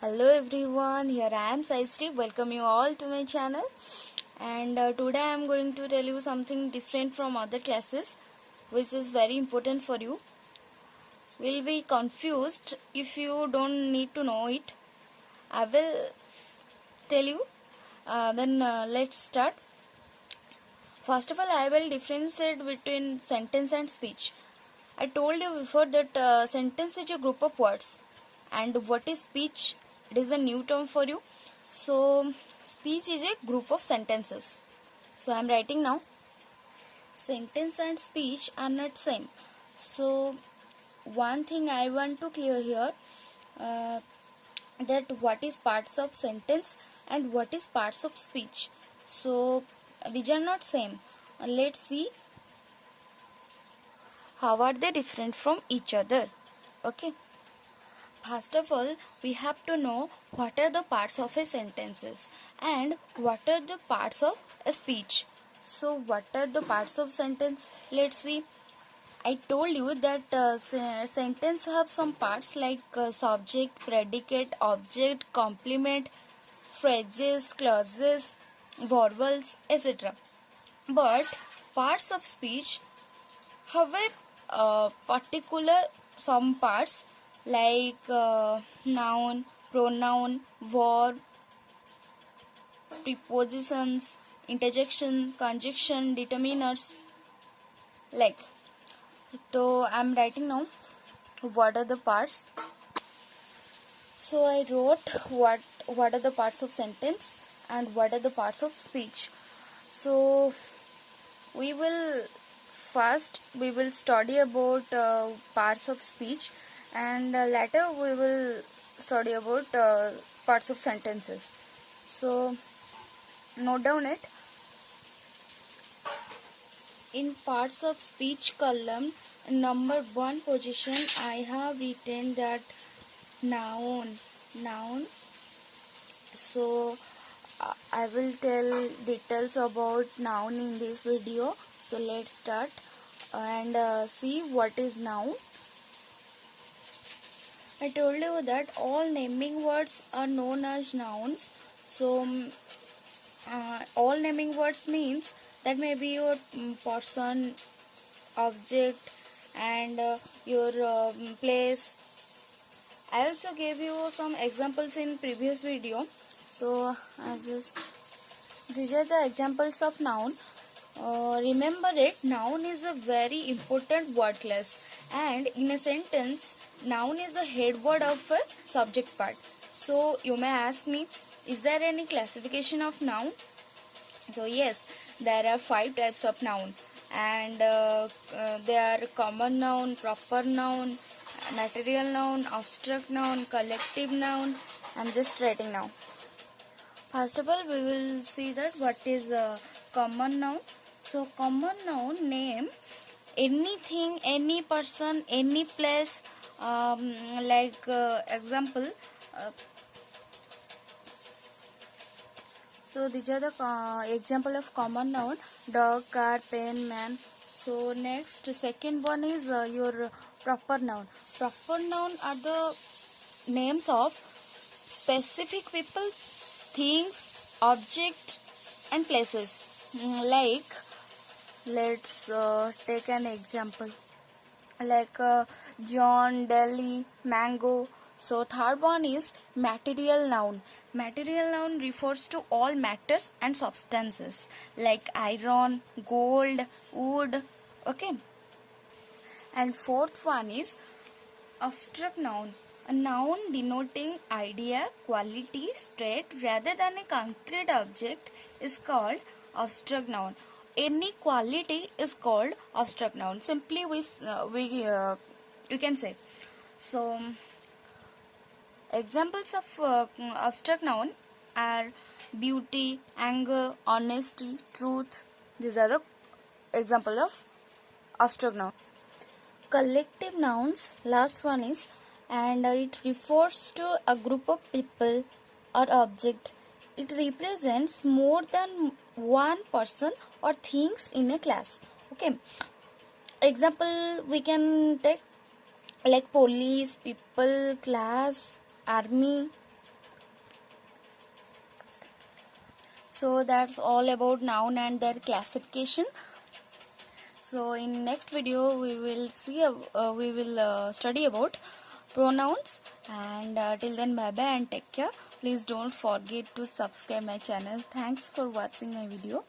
Hello everyone, here I am Saistri. Welcome you all to my channel. And today I am going to tell you something different from other classes, which is very important for you. Will be confused if you don't need to know it. I will tell you. Then let's start. First of all, I will differentiate between sentence and speech. I told you before that sentence is a group of words, and what is speech? It is a new term for you. So, speech is a group of sentences. So, I am writing now. Sentence and speech are not same. So, one thing I want to clear here uh, that what is parts of sentence and what is parts of speech. So, these are not same. Let's see how are they different from each other. Okay. First of all, we have to know what are the parts of a sentences and what are the parts of a speech. So, what are the parts of sentence? Let's see. I told you that sentence have some parts like subject, predicate, object, complement, phrases, clauses, verbals, etc. But parts of speech have a particular some parts like noun, pronoun, verb, prepositions, interjection, conjunction, determiners. Like, so I'm writing now. What are the parts? So I wrote what are the parts of sentence and what are the parts of speech. So we will first we will study about parts of speech, and later we will study about parts of sentences. So note down it. In parts of speech column, number 1 position, I have written that noun. So I will tell details about noun in this video. So let's start and see what is noun. I told you that all naming words are known as nouns. So all naming words means that may be your person, object, and your place. I also gave you some examples in previous video. So these are the examples of noun. Remember it, noun is a very important word class, and in a sentence noun is the head word of a subject part. So you may ask me, is there any classification of noun? So yes, there are 5 types of noun, and they are common noun, proper noun, material noun, abstract noun, collective noun. I'm just writing now. First of all, we will see that what is a common noun. So common noun name anything, any person, any place. Like example. So these are the example of common noun: dog, car, pen, man. So next, second one is your proper noun. Proper noun are the names of specific people, things, object, and places. Like, let's take an example. Like John, Delhi, mango. So third one is material noun. Material noun refers to all matters and substances like iron, gold, wood. Okay. And fourth one is abstract noun. A noun denoting idea, quality, state rather than a concrete object is called abstract noun. Any quality is called abstract noun. Simply you can say. So examples of abstract noun are beauty, anger, honesty, truth. These are the example of abstract noun. Collective nouns, last one is, and it refers to a group of people or object. It represents more than one person or things in a class. Okay. Example we can take like police, people, class, army. So that's all about noun and their classification. So in next video we will study about pronouns, and till then, bye bye and take care. Please don't forget to subscribe my channel. Thanks for watching my video.